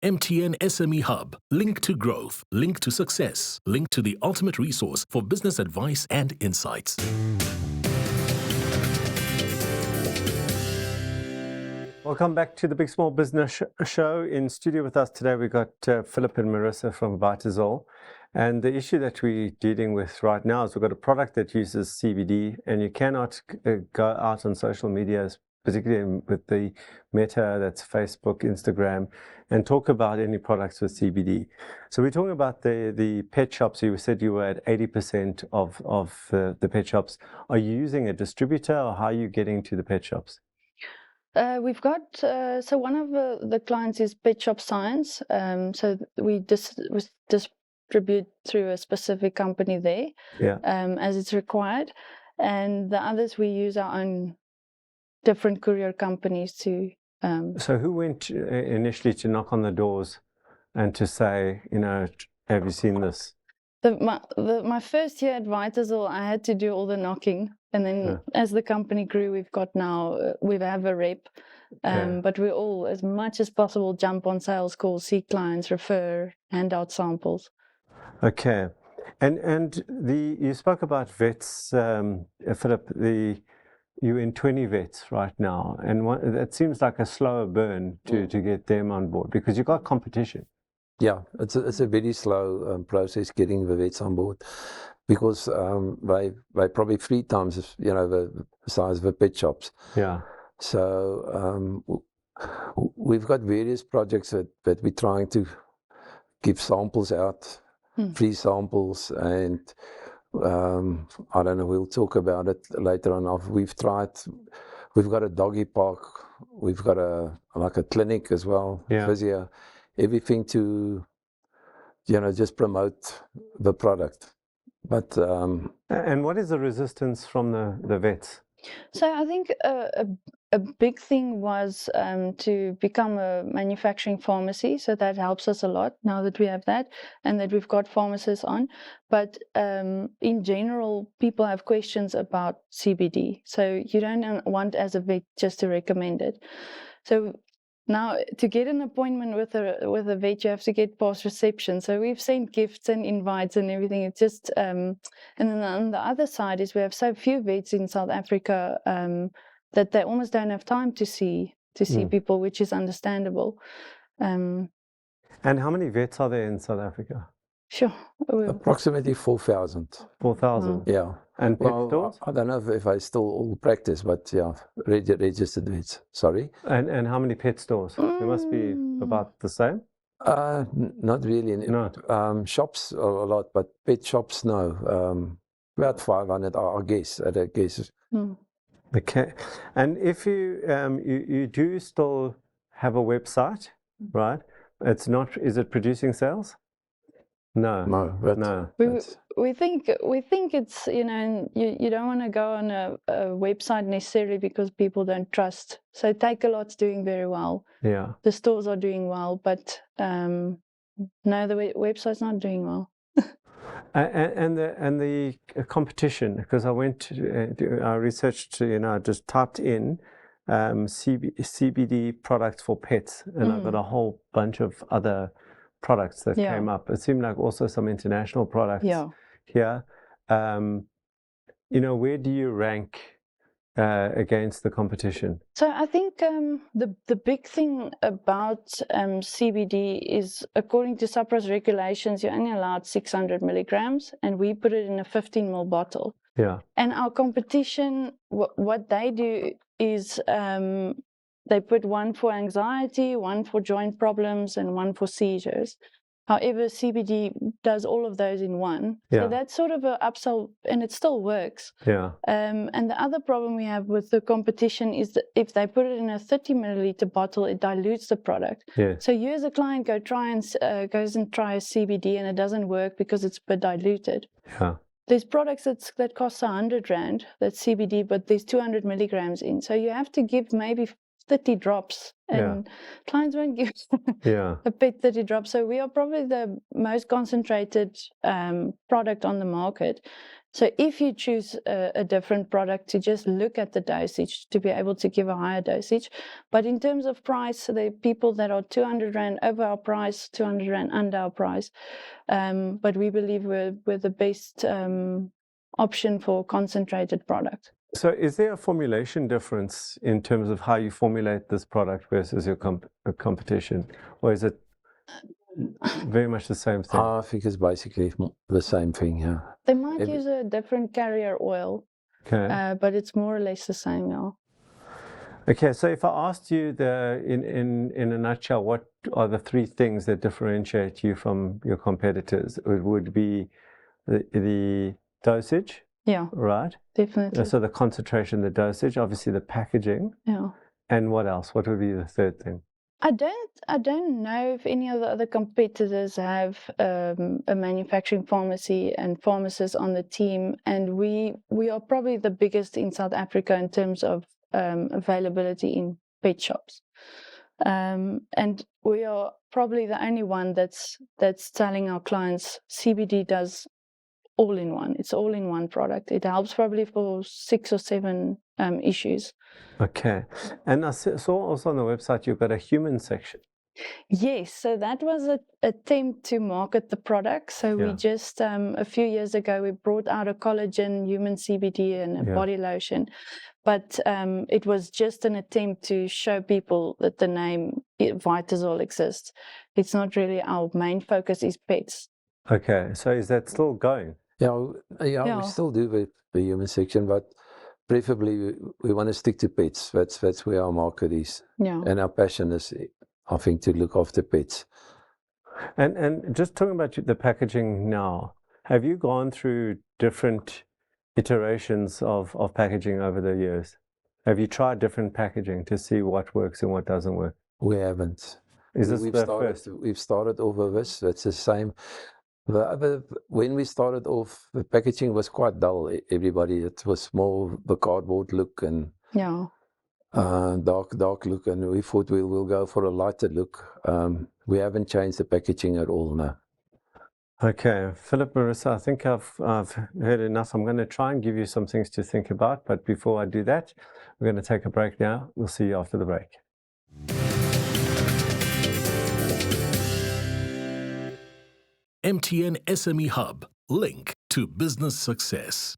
MTN SME Hub. Link to growth. Link to success. Link to the ultimate resource for business advice and insights. Welcome back to the Big Small Business Show. In studio with us today, we've got Phillipe and Marissa from Vitozol. And the issue that we're dealing with right now is we've got a product that uses CBD, and you cannot go out on social media, particularly with the Meta, that's Facebook, Instagram, and talk about any products with CBD. So we're talking about the pet shops. You said you were at 80% of the pet shops. Are you using a distributor, or how are you getting to the pet shops? We've got, so one of the clients is Pet Shop Science. So we distribute through a specific company there, as it's required. And the others, we use our own different courier companies to. So who went initially to knock on the doors and to say, have you seen this? My first year at Vitozol, I had to do all the knocking. And then as the company grew, we have a rep. But we all, as much as possible, jump on sales calls, see clients, refer, hand out samples. Okay. And you spoke about vets, Phillipe, you're in 20 vets right now. And that seems like a slower burn to get them on board, because you've got competition. Yeah, it's a very slow process getting the vets on board, because they probably 3 times the size of the pet shops. Yeah. So we've got various projects that we're trying to give samples out, free samples, and I don't know, we'll talk about it later on. We've got a doggy park, we've got a clinic as well, physio, everything to just promote the product. But and what is the resistance from the vets? So I think a big thing was to become a manufacturing pharmacy. So that helps us a lot now that we have that and that we've got pharmacists on. But in general, people have questions about CBD. So you don't want as a vet just to recommend it. So now, to get an appointment with a vet, you have to get past reception. So we've sent gifts and invites and everything. It's just, and then on the other side is we have so few vets in South Africa that they almost don't have time to see people, which is understandable. And how many vets are there in South Africa? Sure. Approximately 4,000. 4,000? Yeah. And pet stores? I don't know if I still all practice, but yeah, registered vets. Sorry. And how many pet stores? There must be about the same? Not really. No. Shops a lot, but pet shops, no. About 500, I guess. Okay. And if you do still have a website, right? It's not. Is it producing sales? No. We think it's you don't want to go on a website necessarily because people don't trust. So Takealot's doing very well. Yeah. The stores are doing well, but no, the website's not doing well. And the competition, because I went to I researched, I just typed in CBD products for pets, and I got a whole bunch of other products that came up. It seemed like also some international products here. Where do you rank against the competition? So I think the big thing about CBD is, according to SAHPRA's regulations, you're only allowed 600 milligrams, and we put it in a 15 ml bottle. Yeah. And our competition, what they do is they put one for anxiety, one for joint problems, and one for seizures. However, CBD does all of those in one. Yeah. So that's sort of an upsell, and it still works. Yeah. And the other problem we have with the competition is that if they put it in a 30 milliliter bottle, it dilutes the product. Yeah. So you as a client goes and try a CBD, and it doesn't work because it's a bit diluted. Yeah. There's products that cost 100 Rand, that's CBD, but there's 200 milligrams in. So you have to give maybe 30 drops, Yeah. and clients won't give Yeah. a pet 30 drops. So we are probably the most concentrated product on the market. So if you choose a different product, to just look at the dosage to be able to give a higher dosage. But in terms of price, there are people that are 200 Rand over our price, 200 Rand under our price. But we believe we're the best option for concentrated product. So is there a formulation difference in terms of how you formulate this product versus your competition? Or is it very much the same thing? I think it's basically the same thing, yeah. They might use a different carrier oil, Okay. but it's more or less the same now. Okay, so if I asked you in a nutshell, what are the three things that differentiate you from your competitors? It would be the dosage, Yeah, right? definitely. So the concentration, the dosage, obviously the packaging, Yeah. and what else? What would be the third thing? I don't know if any of the other competitors have a manufacturing pharmacy and pharmacists on the team, and we are probably the biggest in South Africa in terms of availability in pet shops, and we are probably the only one that's telling our clients CBD does all in one. It's all in one product. It helps probably for 6 or 7 issues. Okay, and I saw also on the website you've got a human section. Yes, so that was an attempt to market the product. So we just, a few years ago, we brought out a collagen, human CBD, and a body lotion. But it was just an attempt to show people that the name Vitozol exists. It's not really our main focus is pets. Okay, so is that still going? Yeah, we still do the human section, but preferably we want to stick to pets. That's where our market is. Yeah. And our passion is, I think, to look after pets. And just talking about the packaging now, have you gone through different iterations of packaging over the years? Have you tried different packaging to see what works and what doesn't work? We haven't. Is this the first? We've started over this. That's the same. When we started off, the packaging was quite dull. It was more the cardboard look and dark look, and we thought we'll go for a lighter look. We haven't changed the packaging at all now. Okay, Phillipe, Marissa, I think I've heard enough. I'm going to try and give you some things to think about, but before I do that, we're going to take a break now. We'll see you after the break. MTN SME Hub, link to business success.